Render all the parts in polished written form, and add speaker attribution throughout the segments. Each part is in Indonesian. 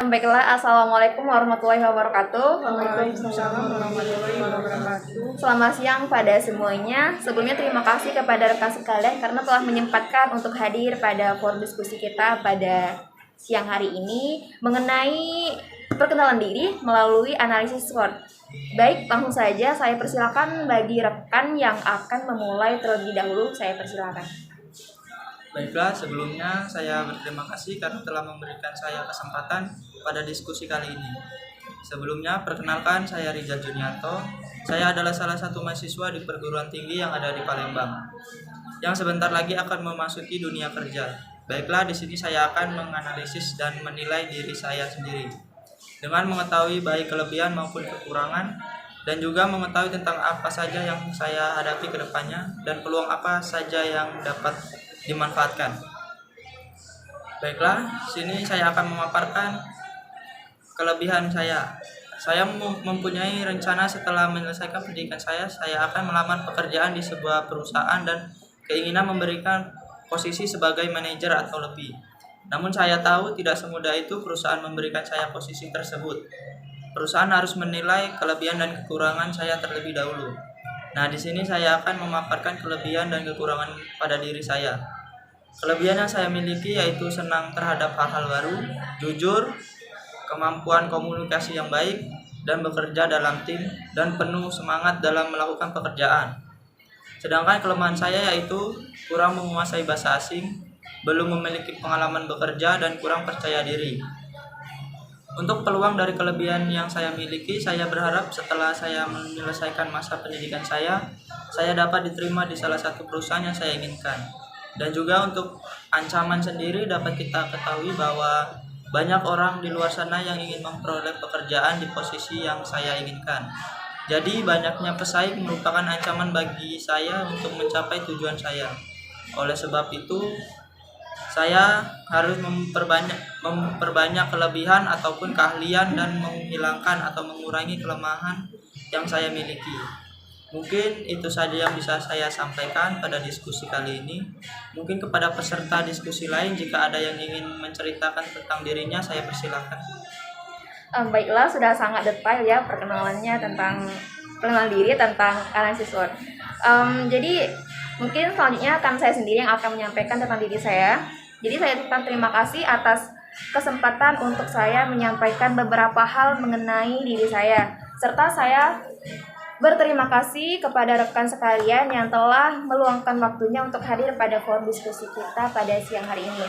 Speaker 1: Baiklah, Assalamualaikum warahmatullahi wabarakatuh.
Speaker 2: Waalaikumsalam warahmatullahi wabarakatuh.
Speaker 1: Selamat siang pada semuanya. Sebelumnya terima kasih kepada rekan sekalian karena telah menyempatkan untuk hadir pada forum diskusi kita pada siang hari ini mengenai perkenalan diri melalui analisis SWOT. Baik, langsung saja saya persilakan bagi rekan yang akan memulai terlebih dahulu. Saya persilakan.
Speaker 2: Baiklah, sebelumnya saya berterima kasih karena telah memberikan saya kesempatan pada diskusi kali ini. Sebelumnya, perkenalkan saya Rizal Junianto. Saya adalah salah satu mahasiswa di perguruan tinggi yang ada di Palembang, yang sebentar lagi akan memasuki dunia kerja. Baiklah, di sini saya akan menganalisis dan menilai diri saya sendiri dengan mengetahui baik kelebihan maupun kekurangan, dan juga mengetahui tentang apa saja yang saya hadapi ke depannya dan peluang apa saja yang dapat dimanfaatkan. Baiklah, sini saya akan memaparkan kelebihan saya. Saya mempunyai rencana setelah menyelesaikan pendidikan saya akan melamar pekerjaan di sebuah perusahaan dan keinginan memberikan posisi sebagai manajer atau lebih. Namun saya tahu tidak semudah itu perusahaan memberikan saya posisi tersebut. Perusahaan harus menilai kelebihan dan kekurangan saya terlebih dahulu. Nah, di sini saya akan memaparkan kelebihan dan kekurangan pada diri saya. Kelebihan yang saya miliki yaitu senang terhadap hal-hal baru, jujur, kemampuan komunikasi yang baik, dan bekerja dalam tim, dan penuh semangat dalam melakukan pekerjaan. Sedangkan kelemahan saya yaitu kurang menguasai bahasa asing, belum memiliki pengalaman bekerja, dan kurang percaya diri. Untuk peluang dari kelebihan yang saya miliki, saya berharap setelah saya menyelesaikan masa pendidikan saya dapat diterima di salah satu perusahaan yang saya inginkan. Dan juga untuk ancaman sendiri dapat kita ketahui bahwa banyak orang di luar sana yang ingin memperoleh pekerjaan di posisi yang saya inginkan. Jadi banyaknya pesaing merupakan ancaman bagi saya untuk mencapai tujuan saya. Oleh sebab itu, saya harus memperbanyak kelebihan ataupun keahlian dan menghilangkan atau mengurangi kelemahan yang saya miliki. Mungkin itu saja yang bisa saya sampaikan pada diskusi kali ini. Mungkin kepada peserta diskusi lain jika ada yang ingin menceritakan tentang dirinya, saya persilakan.
Speaker 1: Baiklah, sudah sangat detail ya perkenalannya tentang perkenalan diri, tentang analisis SWOT. Jadi mungkin selanjutnya akan saya sendiri yang akan menyampaikan tentang diri saya. Jadi saya ucapkan terima kasih atas kesempatan untuk saya menyampaikan beberapa hal mengenai diri saya. Serta saya berterima kasih kepada rekan sekalian yang telah meluangkan waktunya untuk hadir pada forum diskusi kita pada siang hari ini.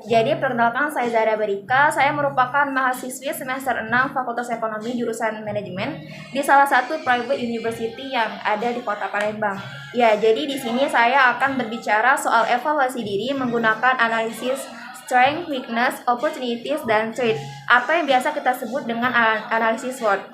Speaker 1: Jadi perkenalkan, saya Zahra Barika. Saya merupakan mahasiswi semester 6 Fakultas Ekonomi jurusan Manajemen di salah satu private university yang ada di Kota Palembang. Ya, jadi di sini saya akan berbicara soal evaluasi diri menggunakan analisis strength, weakness, opportunities, dan threat, atau yang biasa kita sebut dengan analisis SWOT.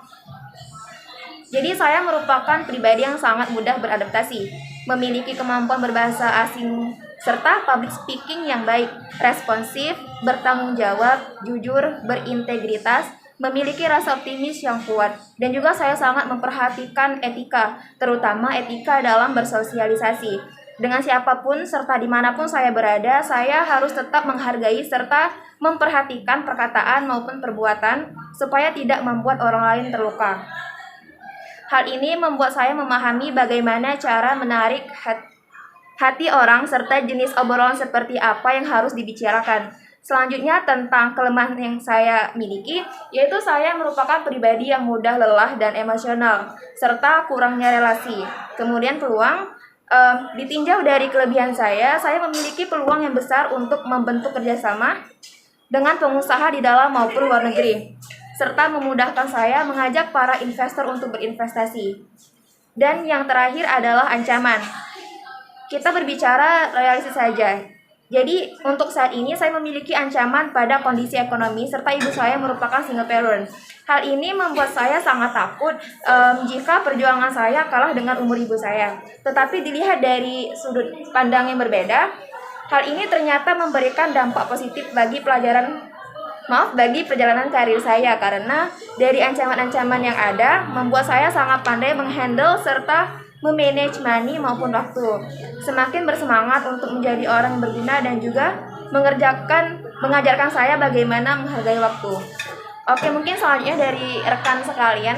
Speaker 1: Jadi saya merupakan pribadi yang sangat mudah beradaptasi, memiliki kemampuan berbahasa asing, serta public speaking yang baik, responsif, bertanggung jawab, jujur, berintegritas, memiliki rasa optimis yang kuat, dan juga saya sangat memperhatikan etika, terutama etika dalam bersosialisasi. Dengan siapapun serta dimanapun saya berada, saya harus tetap menghargai serta memperhatikan perkataan maupun perbuatan supaya tidak membuat orang lain terluka. Hal ini membuat saya memahami bagaimana cara menarik hati orang serta jenis obrolan seperti apa yang harus dibicarakan. Selanjutnya tentang kelemahan yang saya miliki, yaitu saya merupakan pribadi yang mudah lelah dan emosional, serta kurangnya relasi. Kemudian peluang, ditinjau dari kelebihan saya memiliki peluang yang besar untuk membentuk kerjasama dengan pengusaha di dalam maupun luar negeri, serta memudahkan saya mengajak para investor untuk berinvestasi. Dan yang terakhir adalah ancaman. Kita berbicara realistis saja. Jadi untuk saat ini saya memiliki ancaman pada kondisi ekonomi serta ibu saya merupakan single parent. Hal ini membuat saya sangat takut jika perjuangan saya kalah dengan umur ibu saya. Tetapi dilihat dari sudut pandang yang berbeda, hal ini ternyata memberikan dampak positif bagi perjalanan karir saya, karena dari ancaman-ancaman yang ada membuat saya sangat pandai menghandle serta memanage money maupun waktu. Semakin bersemangat untuk menjadi orang yang berguna dan juga mengerjakan mengajarkan saya bagaimana menghargai waktu. Oke, mungkin selanjutnya dari rekan sekalian.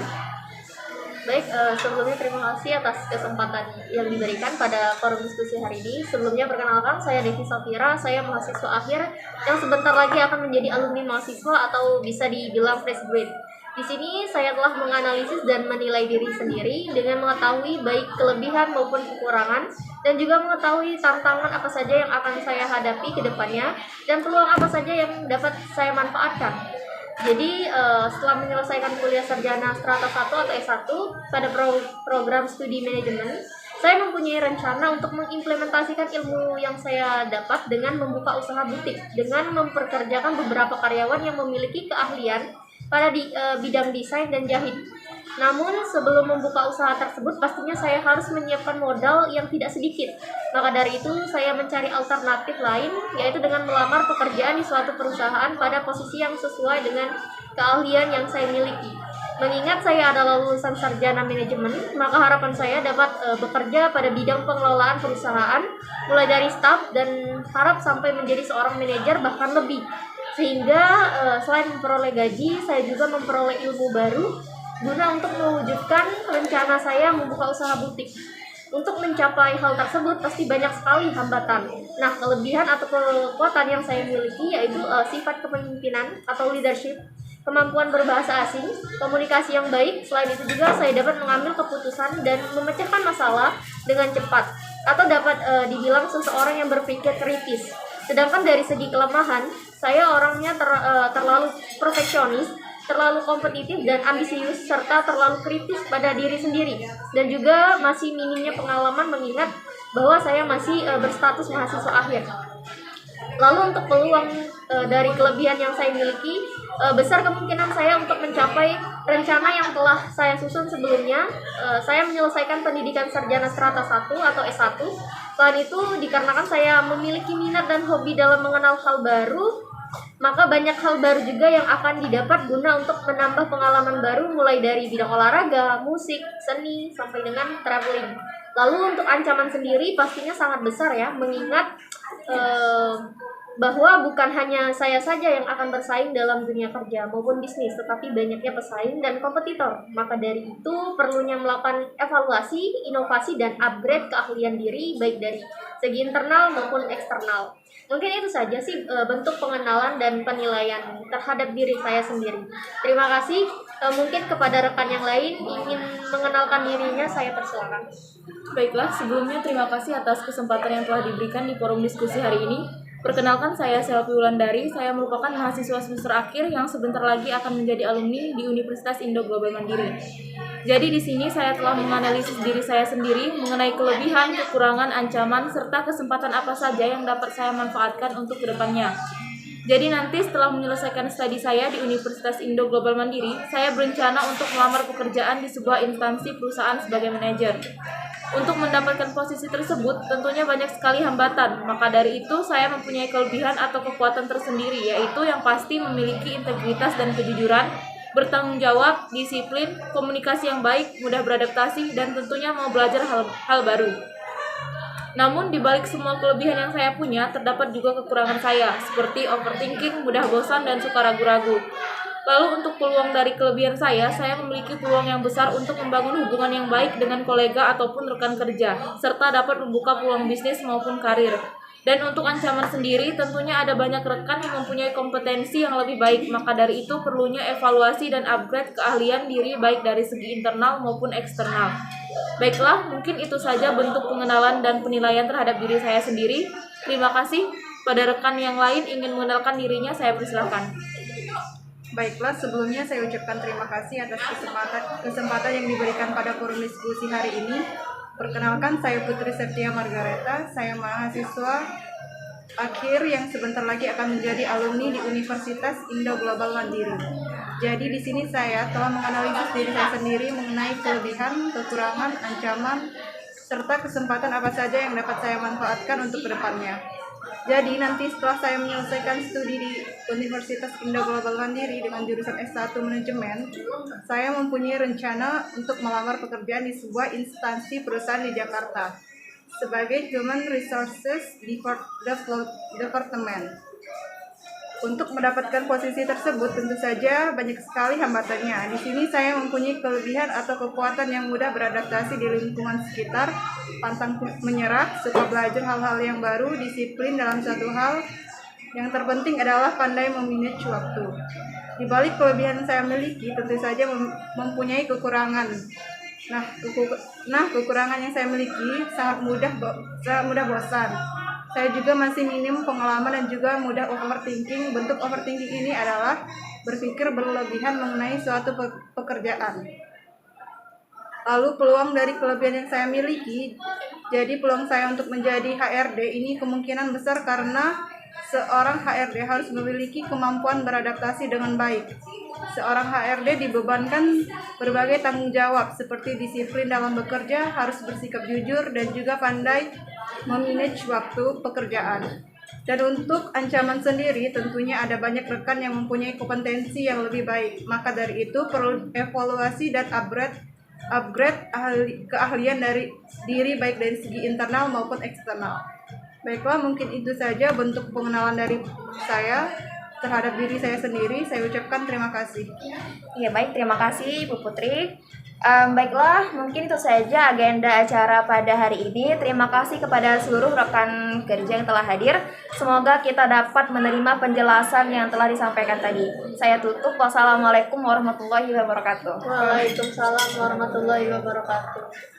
Speaker 3: Baik, sebelumnya terima kasih atas kesempatan yang diberikan pada forum diskusi hari ini. Sebelumnya perkenalkan, saya Devi Safira, saya mahasiswa akhir yang sebentar lagi akan menjadi alumni mahasiswa atau bisa dibilang fresh grade. Di sini saya telah menganalisis dan menilai diri sendiri dengan mengetahui baik kelebihan maupun kekurangan dan juga mengetahui tantangan apa saja yang akan saya hadapi ke depannya dan peluang apa saja yang dapat saya manfaatkan. Jadi setelah menyelesaikan kuliah sarjana strata 1 atau S1 pada program studi manajemen, saya mempunyai rencana untuk mengimplementasikan ilmu yang saya dapat dengan membuka usaha butik dengan memperkerjakan beberapa karyawan yang memiliki keahlian pada bidang desain dan jahit. Namun sebelum membuka usaha tersebut pastinya saya harus menyiapkan modal yang tidak sedikit. Maka dari itu saya mencari alternatif lain, yaitu dengan melamar pekerjaan di suatu perusahaan pada posisi yang sesuai dengan keahlian yang saya miliki. Mengingat saya adalah lulusan sarjana manajemen, maka harapan saya dapat bekerja pada bidang pengelolaan perusahaan, mulai dari staf dan harap sampai menjadi seorang manajer bahkan lebih. Sehingga selain memperoleh gaji, saya juga memperoleh ilmu baru guna untuk mewujudkan rencana saya membuka usaha butik. Untuk mencapai hal tersebut pasti banyak sekali hambatan. Nah, kelebihan atau kekuatan yang saya miliki yaitu sifat kepemimpinan atau leadership, kemampuan berbahasa asing, komunikasi yang baik. Selain itu juga saya dapat mengambil keputusan dan memecahkan masalah dengan cepat atau dapat dibilang seseorang yang berpikir kritis. Sedangkan dari segi kelemahan, saya orangnya terlalu perfeksionis, terlalu kompetitif dan ambisius, serta terlalu kritis pada diri sendiri. Dan juga masih minimnya pengalaman mengingat bahwa saya masih berstatus mahasiswa akhir. Lalu untuk peluang dari kelebihan yang saya miliki, besar kemungkinan saya untuk mencapai rencana yang telah saya susun sebelumnya. Saya menyelesaikan pendidikan sarjana strata 1 atau S1. Selain itu, dikarenakan saya memiliki minat dan hobi dalam mengenal hal baru, maka banyak hal baru juga yang akan didapat guna untuk menambah pengalaman baru mulai dari bidang olahraga, musik, seni, sampai dengan traveling. Lalu untuk ancaman sendiri pastinya sangat besar ya, mengingat bahwa bukan hanya saya saja yang akan bersaing dalam dunia kerja maupun bisnis, tetapi banyaknya pesaing dan kompetitor. Maka dari itu perlunya melakukan evaluasi, inovasi, dan upgrade keahlian diri baik dari segi internal maupun eksternal. Mungkin itu saja sih bentuk pengenalan dan penilaian terhadap diri saya sendiri. Terima kasih. Mungkin kepada rekan yang lain ingin mengenalkan dirinya, saya persilakan.
Speaker 4: Baiklah, sebelumnya terima kasih atas kesempatan yang telah diberikan di forum diskusi hari ini. Perkenalkan, saya Selvi Wulandari. Saya merupakan mahasiswa semester akhir yang sebentar lagi akan menjadi alumni di Universitas Indo Global Mandiri. Jadi di sini saya telah menganalisis diri saya sendiri mengenai kelebihan, kekurangan, ancaman, serta kesempatan apa saja yang dapat saya manfaatkan untuk kedepannya. Jadi nanti setelah menyelesaikan studi saya di Universitas Indo Global Mandiri, saya berencana untuk melamar pekerjaan di sebuah instansi perusahaan sebagai manajer. Untuk mendapatkan posisi tersebut tentunya banyak sekali hambatan, maka dari itu saya mempunyai kelebihan atau kekuatan tersendiri, yaitu yang pasti memiliki integritas dan kejujuran, bertanggung jawab, disiplin, komunikasi yang baik, mudah beradaptasi, dan tentunya mau belajar hal baru. Namun di balik semua kelebihan yang saya punya, terdapat juga kekurangan saya, seperti overthinking, mudah bosan, dan suka ragu-ragu. Lalu untuk peluang dari kelebihan saya memiliki peluang yang besar untuk membangun hubungan yang baik dengan kolega ataupun rekan kerja, serta dapat membuka peluang bisnis maupun karir. Dan untuk ancaman sendiri, tentunya ada banyak rekan yang mempunyai kompetensi yang lebih baik, maka dari itu perlunya evaluasi dan upgrade keahlian diri baik dari segi internal maupun eksternal. Baiklah, mungkin itu saja bentuk pengenalan dan penilaian terhadap diri saya sendiri. Terima kasih. Pada rekan yang lain ingin mengenalkan dirinya, saya persilahkan.
Speaker 5: Baiklah, sebelumnya saya ucapkan terima kasih atas kesempatan yang diberikan pada forum diskusi hari ini. Perkenalkan, saya Putri Septia Margareta, saya mahasiswa akhir yang sebentar lagi akan menjadi alumni di Universitas Indo Global Mandiri. Jadi di sini saya telah menganalisis diri saya sendiri mengenai kelebihan, kekurangan, ancaman, serta kesempatan apa saja yang dapat saya manfaatkan untuk kedepannya. Jadi nanti setelah saya menyelesaikan studi di Universitas Indo Global Mandiri dengan jurusan S1 Manajemen, saya mempunyai rencana untuk melamar pekerjaan di sebuah instansi perusahaan di Jakarta sebagai Human Resources Department. Untuk mendapatkan posisi tersebut tentu saja banyak sekali hambatannya. Di sini saya mempunyai kelebihan atau kekuatan yang mudah beradaptasi di lingkungan sekitar, pantang menyerah, suka belajar hal-hal yang baru, disiplin dalam satu hal. Yang terpenting adalah pandai memanage waktu. Di balik kelebihan saya miliki, tentu saja mempunyai kekurangan. Kekurangan yang saya miliki sangat mudah bosan. Saya juga masih minim pengalaman dan juga mudah overthinking. Bentuk overthinking ini adalah berpikir berlebihan mengenai suatu pekerjaan. Lalu peluang dari kelebihan yang saya miliki, jadi peluang saya untuk menjadi HRD ini kemungkinan besar karena seorang HRD harus memiliki kemampuan beradaptasi dengan baik. Seorang HRD dibebankan berbagai tanggung jawab seperti disiplin dalam bekerja, harus bersikap jujur, dan juga pandai memanage waktu pekerjaan. Dan untuk ancaman sendiri, tentunya ada banyak rekan yang mempunyai kompetensi yang lebih baik. Maka dari itu perlu evaluasi dan upgrade keahlian dari diri baik dari segi internal maupun eksternal. Baiklah, mungkin itu saja bentuk pengenalan dari saya terhadap diri saya sendiri. Saya ucapkan terima kasih.
Speaker 1: Ya baik, terima kasih Bu Putri. Baiklah, mungkin itu saja agenda acara pada hari ini. Terima kasih kepada seluruh rekan kerja yang telah hadir. Semoga kita dapat menerima penjelasan yang telah disampaikan tadi. Saya tutup. Wassalamualaikum warahmatullahi wabarakatuh.
Speaker 3: Waalaikumsalam warahmatullahi wabarakatuh.